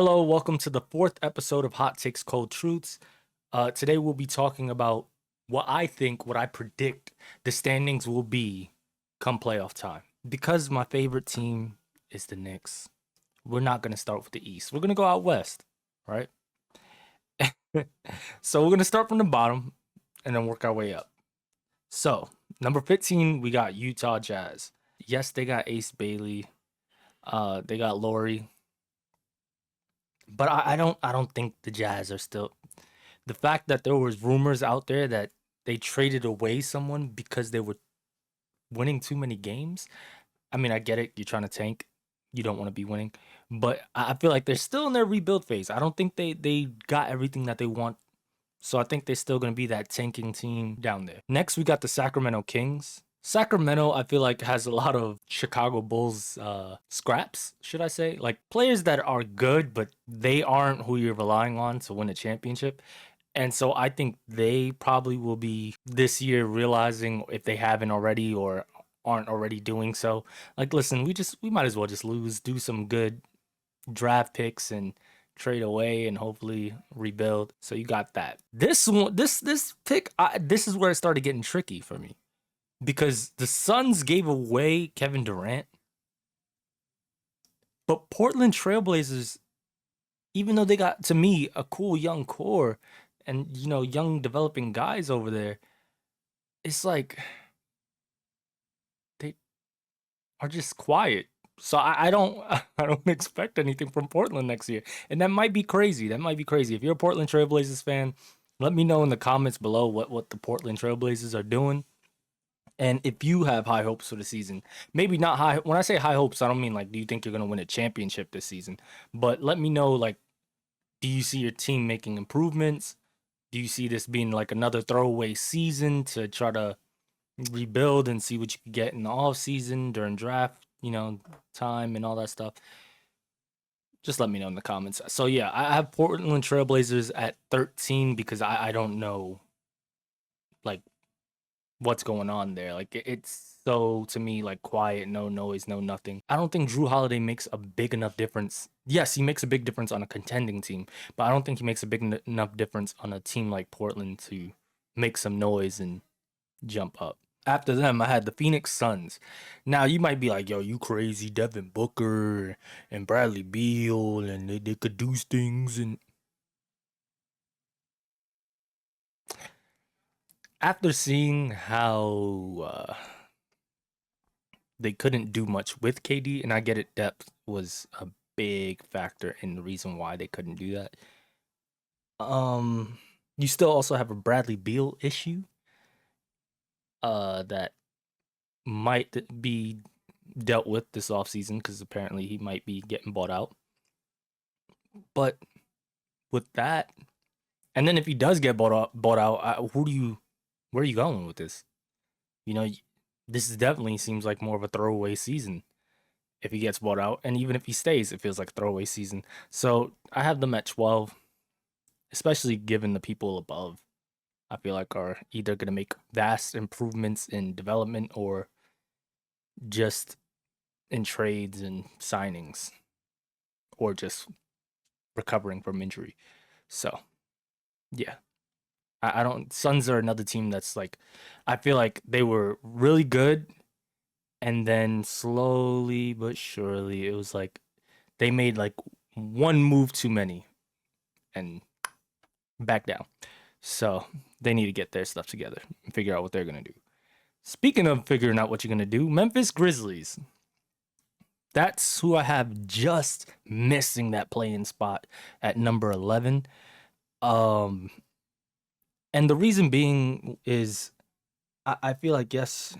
Hello, welcome to the fourth episode of Hot Takes Cold Truths. Today we'll be talking about what I predict the standings will be come playoff time. Because my favorite team is the Knicks, we're not going to start with the East. We're going to go out West, right? So we're going to start from the bottom and then work our way up. So, number 15, we got Utah Jazz. Yes, they got Ace Bailey. They got Laurie. But I don't think the Jazz are still the fact that there was rumors out there that they traded away someone because they were winning too many games. I mean, I get it. You're trying to tank. You don't want to be winning. But I feel like they're still in their rebuild phase. I don't think they got everything that they want. So I think they're still going to be that tanking team down there. Next, we got the Sacramento Kings. Sacramento, I feel like, has a lot of Chicago Bulls scraps, should I say? Like players that are good, but they aren't who you're relying on to win a championship. And so I think they probably will be this year realizing, if they haven't already or aren't already doing so, like, listen, we might as well just lose, do some good draft picks and trade away and hopefully rebuild. So you got that. This one, this pick, this is where it started getting tricky for me because the Suns gave away Kevin Durant, but Portland Trailblazers, even though they got, to me, a cool young core and young developing guys over there, it's like they are just quiet. So I don't I don't expect anything from Portland next year. And that might be crazy. That might be crazy. If you're a Portland Trailblazers fan, let me know in the comments below what the Portland Trailblazers are doing. And if you have high hopes for the season, maybe not high. When I say high hopes, I don't mean like, do you think you're going to win a championship this season? But let me know, like, do you see your team making improvements? Do you see this being like another throwaway season to try to rebuild and see what you can get in the off season during draft, time and all that stuff? Just let me know in the comments. So yeah, I have Portland Trailblazers at 13 because I don't know, like, what's going on there. Like, it's so, to me, like, quiet, no noise, no nothing. I don't think Drew Holiday makes a big enough difference. Yes, he makes a big difference on a contending team, but I don't think he makes a big enough difference on a team like Portland to make some noise and jump up. After them, I had the Phoenix Suns. Now, you might be like, yo, you crazy, Devin Booker and Bradley Beal, and they could do things. And after seeing how they couldn't do much with KD, and I get it, depth was a big factor in the reason why they couldn't do that. You still also have a Bradley Beal issue that might be dealt with this offseason because apparently he might be getting bought out. But with that, and then if he does get bought out, where are you going with this? This is definitely seems like more of a throwaway season if he gets bought out, and even if he stays, it feels like a throwaway season. So I have them at 12, especially given the people above, I feel like, are either going to make vast improvements in development or just in trades and signings or just recovering from injury. So yeah, I don't. Suns are another team that's like, I feel like they were really good, and then slowly but surely, it was like they made like one move too many and back down. So they need to get their stuff together and figure out what they're gonna do. Speaking of figuring out what you're gonna do, Memphis Grizzlies. That's who I have just missing that play-in spot at number 11. Um, and the reason being is I feel like, yes,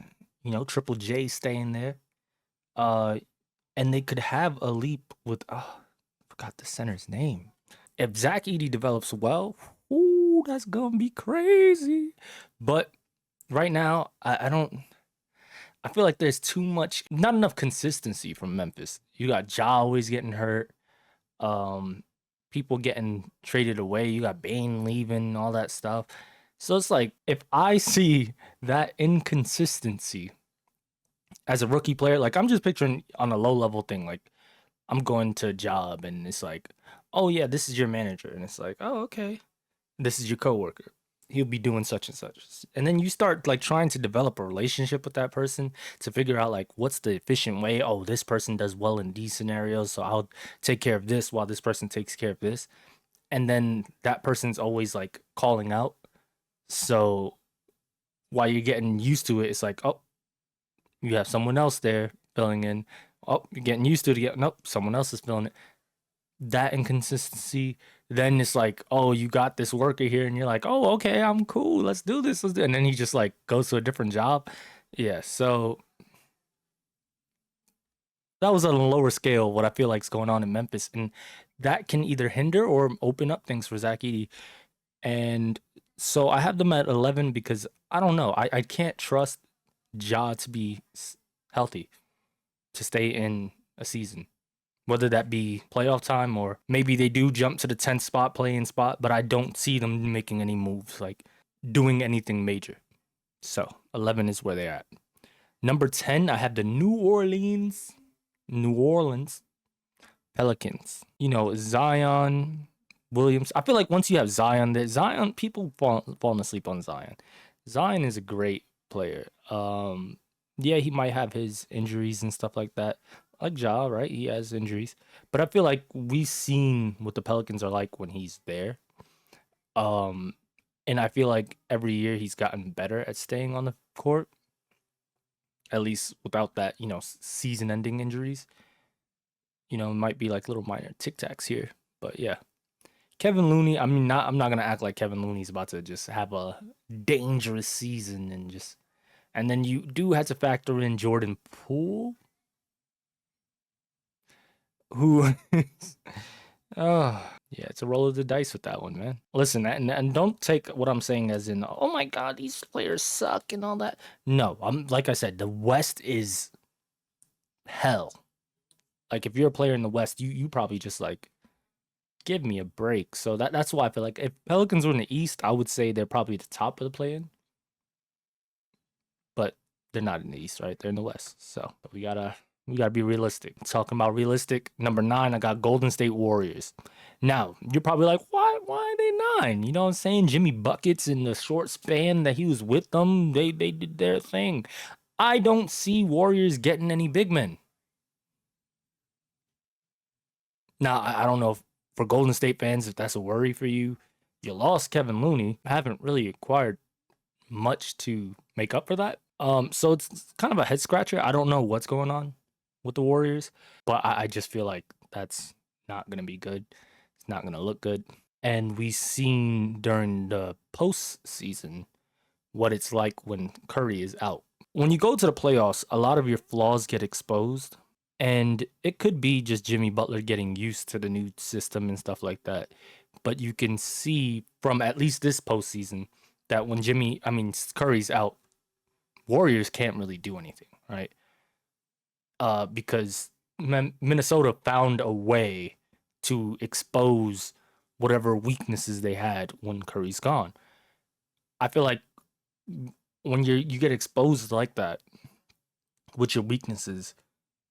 Triple J staying there. And they could have a leap with, I forgot the center's name. If Zach Edey develops well, ooh, that's gonna be crazy. But right now, I don't. I feel like there's not enough consistency from Memphis. You got Ja always getting hurt. People getting traded away. You got Bane leaving, all that stuff. So it's like, if I see that inconsistency as a rookie player, like, I'm just picturing on a low level thing, like, I'm going to a job and it's like, oh yeah, this is your manager, and it's like, oh okay, this is your coworker. He'll be doing such and such, and then you start like trying to develop a relationship with that person to figure out like what's the efficient way. Oh, this person does well in these scenarios, so I'll take care of this while this person takes care of this, and then that person's always like calling out. So while you're getting used to it, it's like, oh, you have someone else there filling in. Oh, you're getting used to it again. Nope, someone else is filling it. That inconsistency, then it's like, oh, you got this worker here, and you're like, oh, okay, I'm cool. Let's do this. Let's do it. And then he just like goes to a different job. Yeah, so that was on a lower scale what I feel like is going on in Memphis. And that can either hinder or open up things for Zach Edey. And so I have them at 11 because I don't know. I can't trust Ja to be healthy, to stay in a season, whether that be playoff time or maybe they do jump to the 10th spot, playing spot, but I don't see them making any moves, like doing anything major. So 11 is where they're at. Number 10, I have the New Orleans Pelicans. You know, Zion Williams. I feel like once you have Zion, that Zion, people falling asleep on Zion. Zion is a great player. Yeah, he might have his injuries and stuff like that. Like Ja, right? He has injuries. But I feel like we've seen what the Pelicans are like when he's there. Um, and I feel like every year he's gotten better at staying on the court, at least without that, season ending injuries. It might be like little minor tic tacs here. But yeah. Kevin Looney, I mean, I'm not gonna act like Kevin Looney's about to just have a dangerous season and then you do have to factor in Jordan Poole, who oh yeah, it's a roll of the dice with that one, man. Listen, and don't take what I'm saying as in, oh my god, these players suck and all that. No, I'm like I said, the West is hell. Like if you're a player in the West, you probably just like give me a break. So that's why I feel like if Pelicans were in the East, I would say they're probably the top of the play-in. But they're not in the East, right? They're in the West. So we gotta be realistic. Talking about realistic, number 9, I got Golden State Warriors. Now, you're probably like, why are they 9? You know what I'm saying? Jimmy Buckets in the short span that he was with them, they did their thing. I don't see Warriors getting any big men. Now, I don't know if for Golden State fans, if that's a worry for you. You lost Kevin Looney. I haven't really acquired much to make up for that. So it's kind of a head scratcher. I don't know what's going on with the Warriors, but I just feel like that's not gonna be good. It's not gonna look good. And we seen during the postseason what it's like when Curry is out. When you go to the playoffs, a lot of your flaws get exposed. And it could be just Jimmy Butler getting used to the new system and stuff like that. But you can see from at least this postseason that when Curry's out, Warriors can't really do anything, right? Because Minnesota found a way to expose whatever weaknesses they had when Curry's gone. I feel like when you get exposed like that with your weaknesses,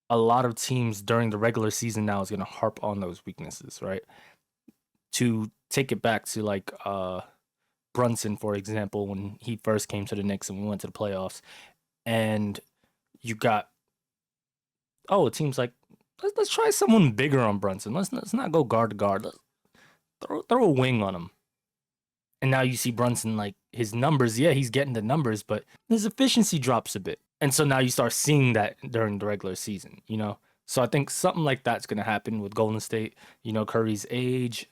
a lot of teams during the regular season now is going to harp on those weaknesses, right? To take it back to like Brunson, for example, when he first came to the Knicks and we went to the playoffs, and you got it seems like let's try someone bigger on Brunson. Let's not go guard to guard. Let's throw a wing on him. And now you see Brunson, like his numbers, yeah, he's getting the numbers, but his efficiency drops a bit. And so now you start seeing that during the regular season, you know? So I think something like that's going to happen with Golden State. You know, Curry's age,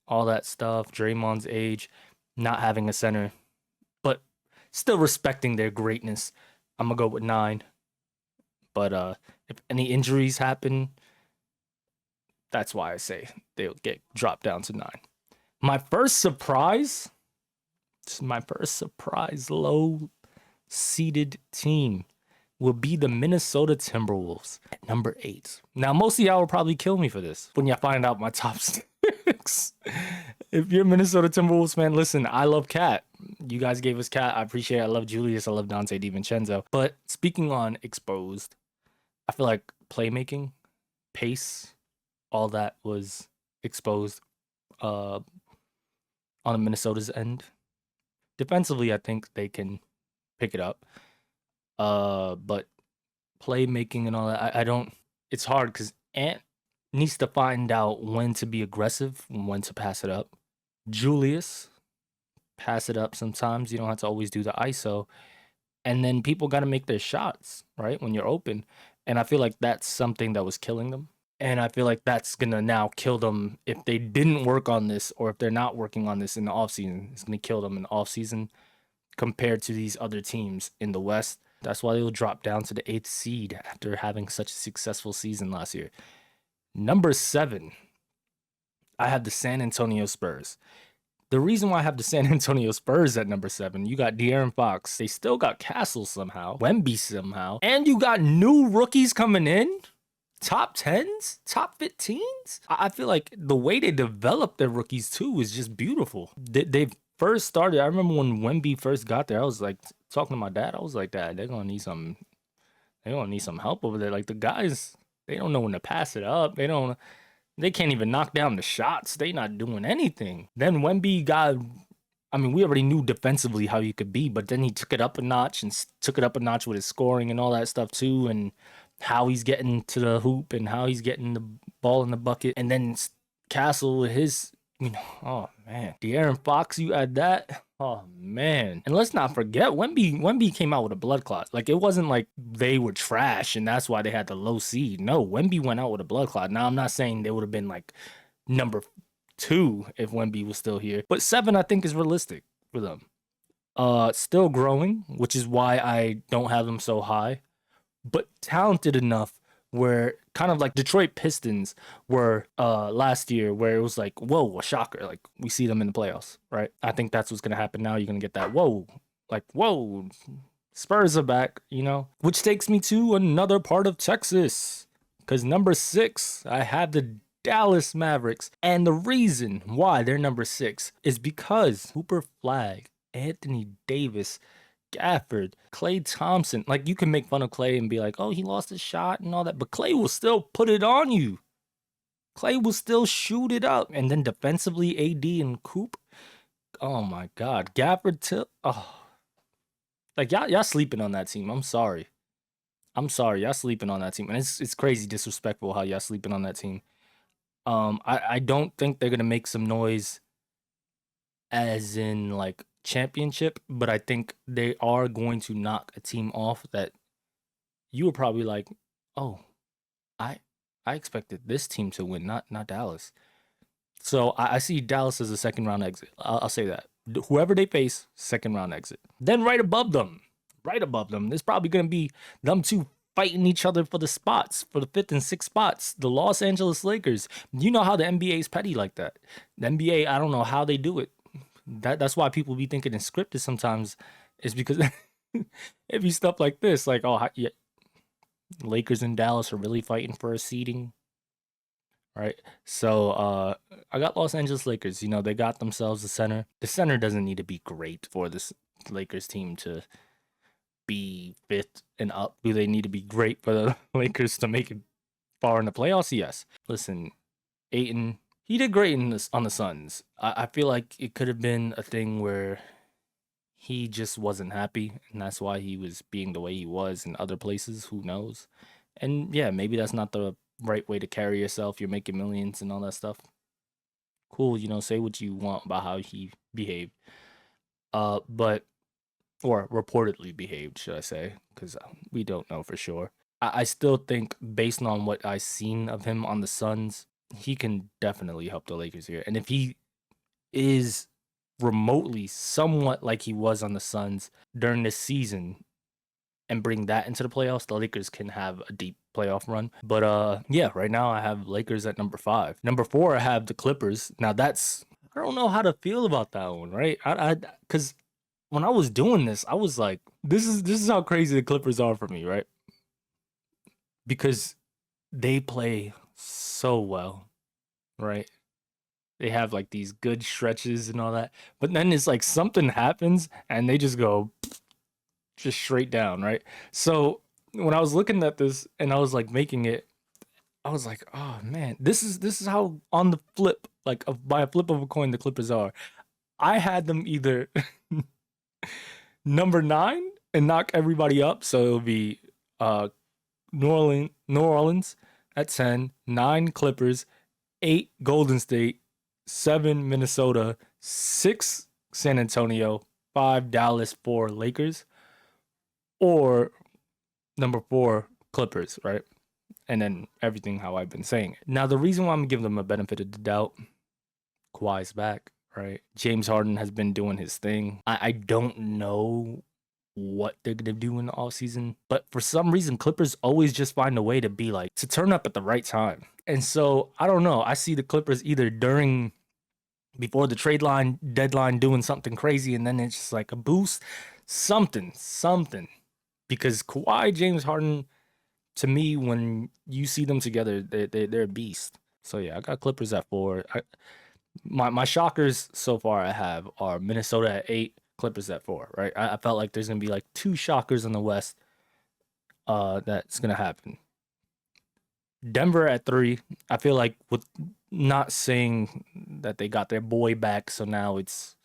all that stuff, Draymond's age, not having a center, but still respecting their greatness. I'm going to go with 9. But if any injuries happen, that's why I say they'll get dropped down to 9. My first surprise low seeded team will be the Minnesota Timberwolves at number 8. Now, most of y'all will probably kill me for this when y'all find out my top 6. If you're a Minnesota Timberwolves fan, listen, I love Cat. You guys gave us Cat. I appreciate it. I love Julius. I love Dante DiVincenzo. But speaking on exposed, I feel like playmaking, pace, all that was exposed on Minnesota's end. Defensively, I think they can pick it up. But playmaking and all that, I don't. It's hard because Ant needs to find out when to be aggressive, when to pass it up. Julius, pass it up sometimes. You don't have to always do the ISO. And then people got to make their shots, right? When you're open. And I feel like that's something that was killing them. And I feel like that's going to now kill them if they didn't work on this or if they're not working on this in the offseason. It's going to kill them in the offseason compared to these other teams in the West. That's why they'll drop down to the 8th seed after having such a successful season last year. Number 7, I have the San Antonio Spurs. The reason why I have the San Antonio Spurs at number 7, you got De'Aaron Fox. They still got Castle somehow, Wemby somehow, and you got new rookies coming in. Top 10s, top 15s. I feel like the way they develop their rookies too is just beautiful. They've first started. I remember when Wemby first got there, I was like talking to my dad. I was like, Dad, they're gonna need some help over there. Like the guys, they don't know when to pass it up. They can't even knock down the shots. They not doing anything. Then Wemby got, I mean, we already knew defensively how he could be, but then he took it up a notch and took it up a notch with his scoring and all that stuff too, and how he's getting to the hoop and how he's getting the ball in the bucket. And then Castle with his, oh man, De'Aaron Fox, you add that. Oh man. And let's not forget, Wemby came out with a blood clot. Like, it wasn't like they were trash and that's why they had the low seed. No, Wemby went out with a blood clot. Now, I'm not saying they would have been like number 2 if Wemby was still here, but 7 I think is realistic for them. Still growing, which is why I don't have them so high, but talented enough where kind of like Detroit Pistons were last year, where it was like, whoa, a shocker. Like, we see them in the playoffs, right? I think that's what's going to happen now. You're going to get that, whoa, Spurs are back, Which takes me to another part of Texas. Because number 6, I have the Dallas Mavericks. And the reason why they're number 6 is because Cooper Flag, Anthony Davis, Gafford, Klay Thompson. Like, you can make fun of Klay and be like, oh, he lost his shot and all that, but Klay will still put it on you. Klay will still shoot it up. And then defensively, AD and Coop. Oh my God. Gafford like, y'all sleeping on that team. I'm sorry. Y'all sleeping on that team. And it's crazy disrespectful how y'all sleeping on that team. I don't think they're gonna make some noise as in like championship, but I think they are going to knock a team off that you were probably like, oh, I expected this team to win, not Dallas. So I see Dallas as a second round exit. I'll say that. Whoever they face, second round exit. Then right above them, there's probably going to be them two fighting each other for the spots, for the 5th and 6th spots. The Los Angeles Lakers. You know how the NBA is petty like that. The NBA, I don't know how they do it. That's why people be thinking it's scripted sometimes, is because it be stuff like this, like, oh, yeah, Lakers and Dallas are really fighting for a seeding, right? So I got Los Angeles Lakers. They got themselves a center. The center doesn't need to be great for this Lakers team to be 5th and up. Do they need to be great for the Lakers to make it far in the playoffs? Yes. Listen, Ayton, he did great on the Suns. I feel like it could have been a thing where he just wasn't happy, and that's why he was being the way he was in other places. Who knows? And yeah, maybe that's not the right way to carry yourself. You're making millions and all that stuff. Cool, say what you want about how he behaved. But or reportedly behaved, should I say, because we don't know for sure. I still think, based on what I've seen of him on the Suns, he can definitely help the Lakers here. And if he is remotely somewhat like he was on the Suns during this season and bring that into the playoffs, the Lakers can have a deep playoff run. But yeah, right now I have Lakers at number 5. Number 4, I have the Clippers. Now I don't know how to feel about that one, right? Because when I was doing this, I was like, this is how crazy the Clippers are for me, right? Because they play so well, right? They have like these good stretches and all that, but then it's like something happens and they just go just straight down, right? So when I was looking at this and I was like making it, I was like, oh man, this is how on the flip, like by a flip of a coin, the Clippers are. I had them either number 9 and knock everybody up, so it'll be uh New Orleans at 10, 9 Clippers, 8 Golden State, 7 Minnesota, 6 San Antonio, 5 Dallas, 4 Lakers, or number 4 Clippers, right? And then everything how I've been saying it. Now the reason why I'm giving them a benefit of the doubt, Kawhi's back, right? James Harden has been doing his thing. I don't know what they're gonna do in the offseason, but for some reason, Clippers always just find a way to be like to turn up at the right time. And so I don't know. I see the Clippers either before the trade line deadline doing something crazy, and then it's just like a boost, something. Because Kawhi, James Harden, to me, when you see them together, they're a beast. So yeah, I got Clippers at 4. My shockers so far I have are Minnesota at 8, Clippers at 4. Right, I felt like there's gonna be like 2 shockers in the West. That's gonna happen. Denver at 3. I feel like with not saying that they got their boy back, so now it's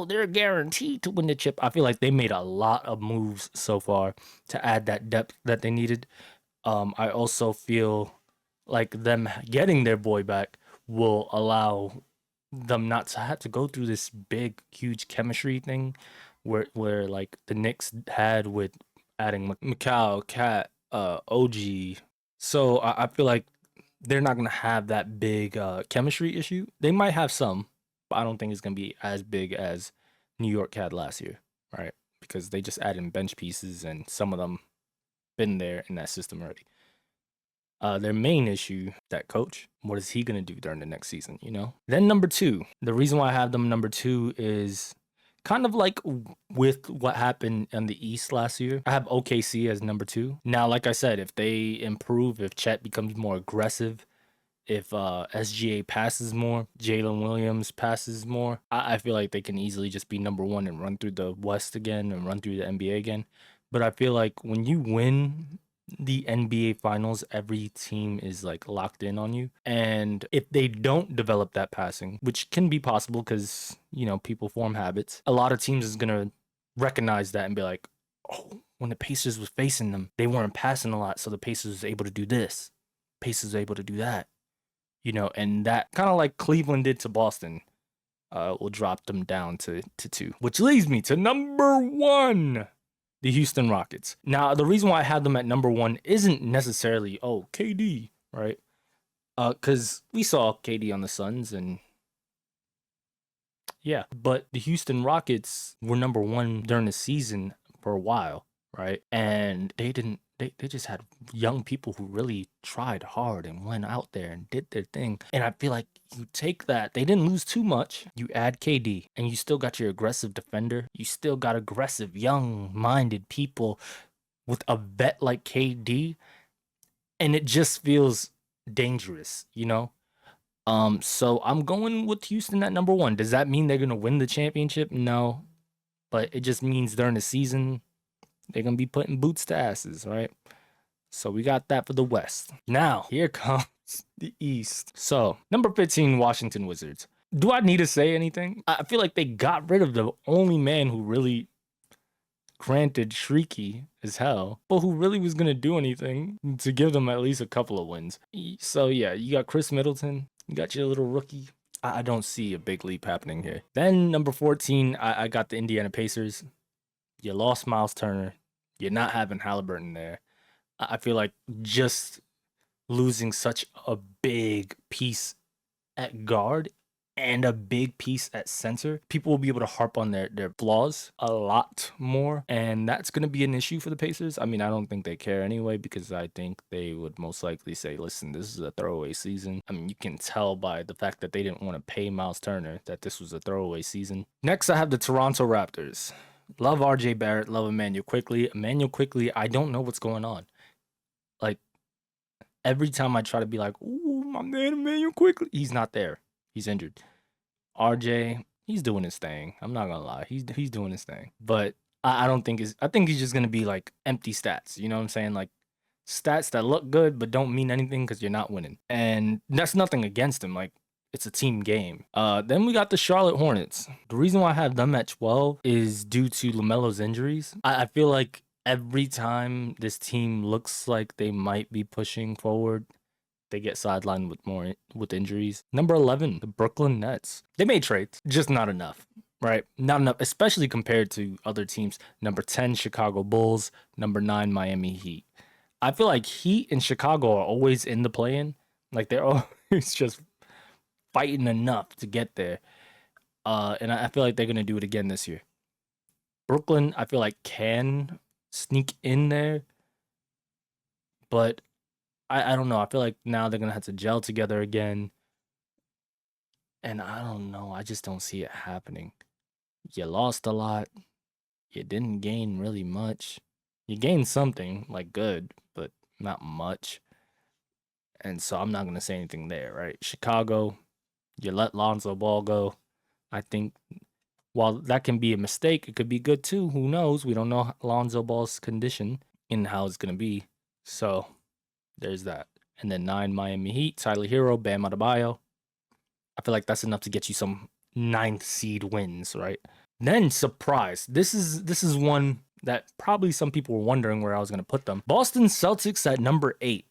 they're guaranteed to win the chip. I feel like they made a lot of moves so far to add that depth that they needed. I also feel like them getting their boy back will allow them not to have to go through this big, huge chemistry thing where like the Knicks had with adding Macau, Cat, OG. So I feel like they're not gonna have that big chemistry issue. They might have some, but I don't think it's gonna be as big as New York had last year, right? Because they just added in bench pieces and some of them been there in that system already. Their main issue, that coach, what is he gonna do during the next season? Then number 2, the reason why I have them number 2 is kind of like with what happened in the East last year. I have OKC as number 2. Now, like I said, if they improve, if Chet becomes more aggressive, if SGA passes more, Jalen Williams passes more, I feel like they can easily just be number 1 and run through the West again and run through the NBA again. But I feel like when you win the NBA finals, every team is like locked in on you. And if they don't develop that passing, which can be possible because, people form habits, a lot of teams is going to recognize that and be like, oh, when the Pacers was facing them, they weren't passing a lot. So the Pacers was able to do this. Pacers were able to do that. And that kind of like Cleveland did to Boston, will drop them down to 2, which leads me to number 1, the Houston Rockets. Now, the reason why I have them at number 1 isn't necessarily, KD, right? Because we saw KD on the Suns, and yeah, but the Houston Rockets were number 1 during the season for a while, right? And they just had young people who really tried hard and went out there and did their thing. And I feel like you take that, they didn't lose too much. You add KD and you still got your aggressive defender. You still got aggressive, young-minded people with a vet like KD. And it just feels dangerous, So I'm going with Houston at number 1. Does that mean they're gonna win the championship? No. But it just means during the season, they're gonna be putting boots to asses, right? So we got that for the West. Now, here comes the East. So, number 15, Washington Wizards. Do I need to say anything? I feel like they got rid of the only man who really, granted, shrieky as hell, but who really was gonna do anything to give them at least a couple of wins. So yeah, you got Chris Middleton, you got your little rookie. I don't see a big leap happening here. Then number 14, I got the Indiana Pacers. You lost Miles Turner. You're not having Halliburton there. I feel like just losing such a big piece at guard and a big piece at center, people will be able to harp on their flaws a lot more. And that's going to be an issue for the Pacers. I mean, I don't think they care anyway, because I think they would most likely say, listen, this is a throwaway season. I mean, you can tell by the fact that they didn't want to pay Miles Turner that this was a throwaway season. Next, I have the Toronto Raptors. Love RJ Barrett, love Emmanuel Quickley. Emmanuel Quickley, I don't know what's going on. Like, every time I try to be like, ooh, my man Emmanuel Quickley, he's not there. He's injured. RJ, he's doing his thing. I'm not gonna lie. He's doing his thing. But I don't think I think he's just gonna be like empty stats. You know what I'm saying? Like stats that look good but don't mean anything because you're not winning. And that's nothing against him. Like, it's a team game. Then we got the Charlotte Hornets. The reason why I have them at 12 is due to LaMelo's injuries. I feel like every time this team looks like they might be pushing forward, they get sidelined with injuries. Number 11, the Brooklyn Nets. They made trades, just not enough, right? Not enough, especially compared to other teams. Number 10, Chicago Bulls. Number 9, Miami Heat. I feel like Heat and Chicago are always in the play-in. Like, they're always just fighting enough to get there. And I feel like they're going to do it again this year. Brooklyn, I feel like, can sneak in there, but I don't know. I feel like now they're going to have to gel together again. And I don't know. I just don't see it happening. You lost a lot. You didn't gain really much. You gained something, like good, but not much. And so I'm not going to say anything there, right? Chicago, you let Lonzo Ball go. I think while that can be a mistake, it could be good too. Who knows? We don't know Lonzo Ball's condition and how it's going to be. So there's that. And then 9, Miami Heat, Tyler Hero, Bam Adebayo. I feel like that's enough to get you some 9th seed wins, right? Then surprise. This is one that probably some people were wondering where I was going to put them. Boston Celtics at number 8.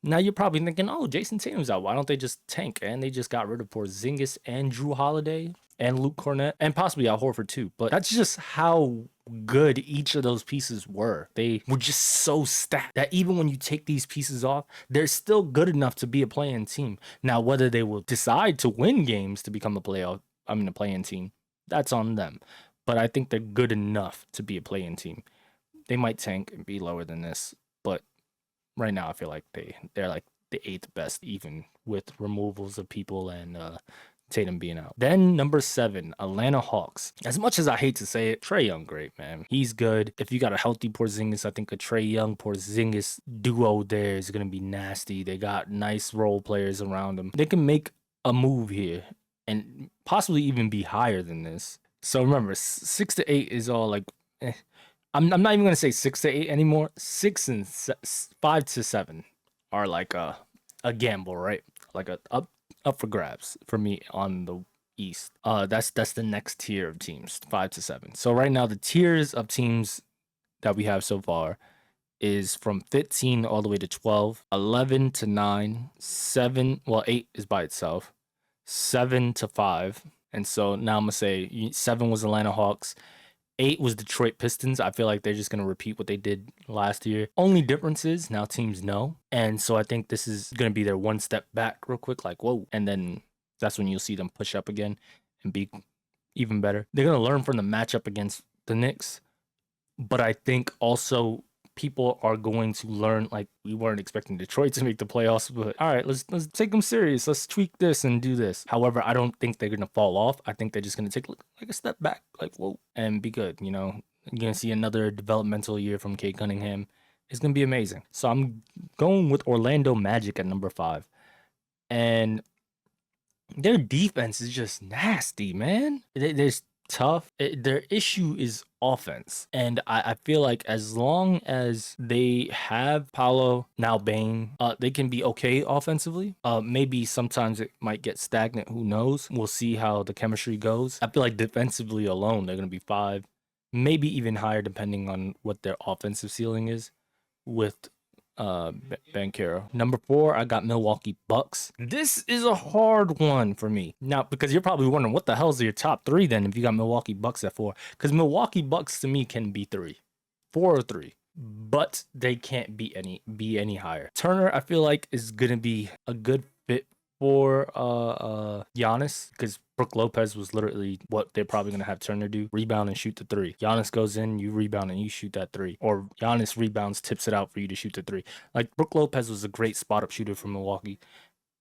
Now you're probably thinking, oh, Jason Tatum's out. Why don't they just tank? And they just got rid of Porzingis and Drew Holiday and Luke Cornett and possibly Al Horford too. But that's just how good each of those pieces were. They were just so stacked that even when you take these pieces off, they're still good enough to be a play-in team. Now, whether they will decide to win games to become a play-in team, that's on them. But I think they're good enough to be a play-in team. They might tank and be lower than this, but right now I feel like they're like the 8th best, even with removals of people and Tatum being out. Then number 7, Atlanta Hawks. As much as I hate to say it, Trae Young, great, man. He's good. If you got a healthy Porzingis, I think a Trae Young Porzingis duo there is gonna be nasty. They got nice role players around them. They can make a move here and possibly even be higher than this. So remember, 6 to 8 is all like, eh. I'm not even gonna say 6 to 8 anymore. 6 and 5 to 7 are like a gamble, right? Like a up for grabs for me on the East. That's the next tier of teams, 5 to 7. So right now the tiers of teams that we have so far is from 15 all the way to 12, 11 to 9, 7, well 8 is by itself, 7 to 5. And so now I'm gonna say 7 was Atlanta Hawks, 8 was Detroit Pistons. I feel like they're just going to repeat what they did last year. Only difference is now teams know. And so I think this is going to be their one step back real quick, like, whoa. And then that's when you'll see them push up again and be even better. They're going to learn from the matchup against the Knicks. But I think also people are going to learn, like, we weren't expecting Detroit to make the playoffs, but all right, let's take them serious. Let's tweak this and do this. However, I don't think they're going to fall off. I think they're just going to take like a step back, like, whoa, and be good. You know, you're going to see another developmental year from Kate Cunningham. It's going to be amazing. So I'm going with Orlando Magic at number 5. And their defense is just nasty, man. There's tough. Their issue is offense. And I feel like as long as they have Paolo, now Bane, they can be okay offensively. Maybe sometimes it might get stagnant. Who knows? We'll see how the chemistry goes. I feel like defensively alone, they're going to be 5, maybe even higher depending on what their offensive ceiling is with Banchero. Number 4, I got Milwaukee Bucks. This is a hard one for me. Now, because you're probably wondering, what the hell's your top 3 then if you got Milwaukee Bucks at 4? Because Milwaukee Bucks to me can be 3. 4 or 3. But they can't be any higher. Turner, I feel like, is gonna be a good fit for Giannis, because Brook Lopez was literally what they're probably going to have Turner do, rebound and shoot the 3. Giannis goes in, you rebound and you shoot that 3. Or Giannis rebounds, tips it out for you to shoot the 3. Like, Brook Lopez was a great spot-up shooter for Milwaukee.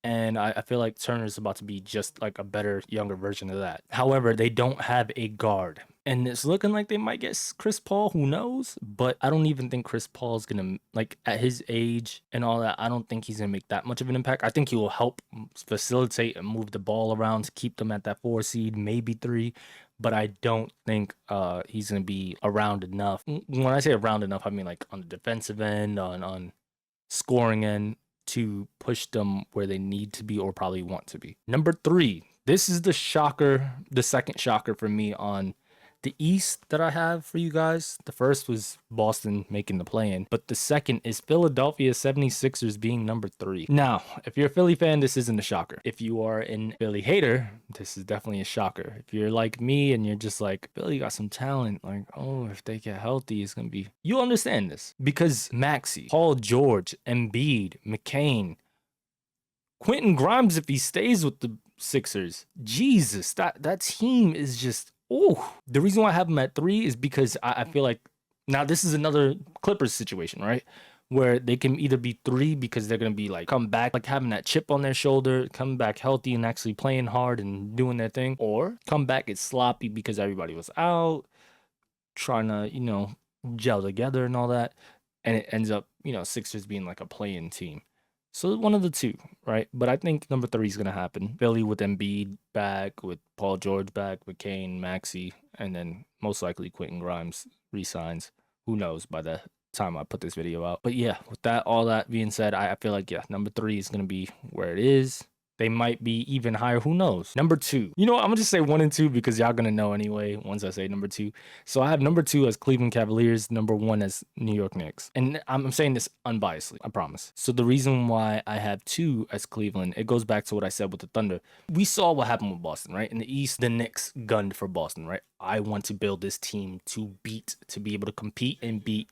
And I feel like Turner's about to be just like a better, younger version of that. However, they don't have a guard. And it's looking like they might get Chris Paul, who knows? But I don't even think Chris Paul's going to, like, at his age and all that, I don't think he's going to make that much of an impact. I think he will help facilitate and move the ball around to keep them at that 4 seed, maybe 3. But I don't think he's going to be around enough. When I say around enough, I mean like on the defensive end, on scoring end to push them where they need to be or probably want to be. Number 3, this is the shocker, the second shocker for me on the East that I have for you guys. The first was Boston making the play-in, but the second is Philadelphia 76ers being number 3. Now, if you're a Philly fan, this isn't a shocker. If you are a Philly hater, this is definitely a shocker. If you're like me and you're just like, Philly got some talent, like, oh, if they get healthy, it's gonna be... You'll understand this because Maxey, Paul George, Embiid, McCain, Quentin Grimes, if he stays with the Sixers, Jesus, that team is just... Oh, the reason why I have them at 3 is because I feel like now this is another Clippers situation, right? Where they can either be 3 because they're going to be like come back, like having that chip on their shoulder, come back healthy and actually playing hard and doing their thing, or come back it's sloppy because everybody was out trying to, gel together and all that. And it ends up, Sixers being like a play-in team. So one of the two, right? But I think number 3 is going to happen. Philly with Embiid back, with Paul George back, with Kane, Maxey, and then most likely Quentin Grimes resigns. Who knows by the time I put this video out. But yeah, with that, all that being said, I feel like, yeah, number 3 is going to be where it is. They might be even higher. Who knows? Number 2. You know what? I'm going to just say 1 and 2 because y'all going to know anyway once I say number 2. So I have number 2 as Cleveland Cavaliers, number 1 as New York Knicks. And I'm saying this unbiasedly, I promise. So the reason why I have 2 as Cleveland, it goes back to what I said with the Thunder. We saw what happened with Boston, right? In the East, the Knicks gunned for Boston, right? I want to build this team to be able to compete and beat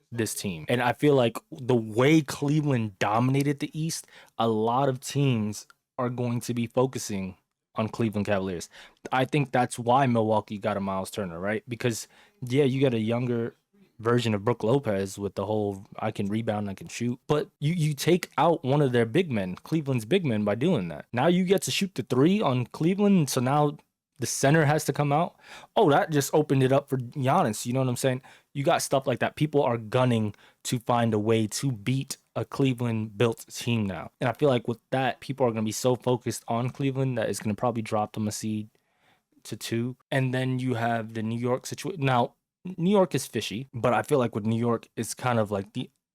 this team. And I feel like the way Cleveland dominated the East, a lot of teams are going to be focusing on Cleveland Cavaliers. I think that's why Milwaukee got a Miles Turner, right? Because, yeah, you got a younger version of Brook Lopez with the whole I can rebound, I can shoot. But you take out one of their big men, Cleveland's big men, by doing that. Now you get to shoot the 3 on Cleveland, so now the center has to come out. Oh, that just opened it up for Giannis. You know what I'm saying? You got stuff like that. People are gunning to find a way to beat a Cleveland-built team now. And I feel like with that, people are going to be so focused on Cleveland that it's going to probably drop them a seed to 2. And then you have the New York situation. Now, New York is fishy, but I feel like with New York, it's kind of like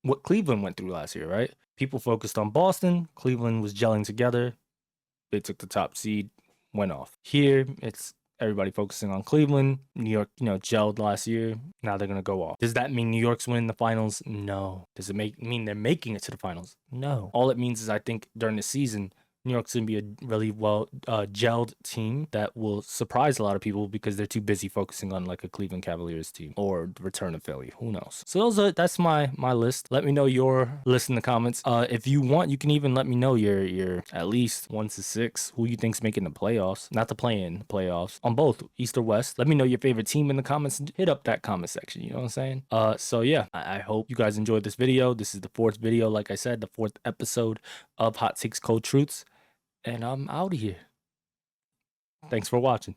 what Cleveland went through last year, right? People focused on Boston. Cleveland was gelling together. They took the top seed, went off. Here, it's everybody focusing on Cleveland. New York, gelled last year. Now they're going to go off. Does that mean New York's winning the finals? No. Does it mean they're making it to the finals? No. All it means is I think during the season, New York's going to be a really well gelled team that will surprise a lot of people because they're too busy focusing on like a Cleveland Cavaliers team or the return of Philly. Who knows? So that's my list. Let me know your list in the comments. If you want, you can even let me know your at least 1 to 6 who you think's making the playoffs, not the play-in, playoffs on both East or West. Let me know your favorite team in the comments. Hit up that comment section. You know what I'm saying? So yeah, I hope you guys enjoyed this video. This is the 4th video, like I said, the 4th episode of Hot Takes Cold Truths. And I'm out of here. Thanks for watching.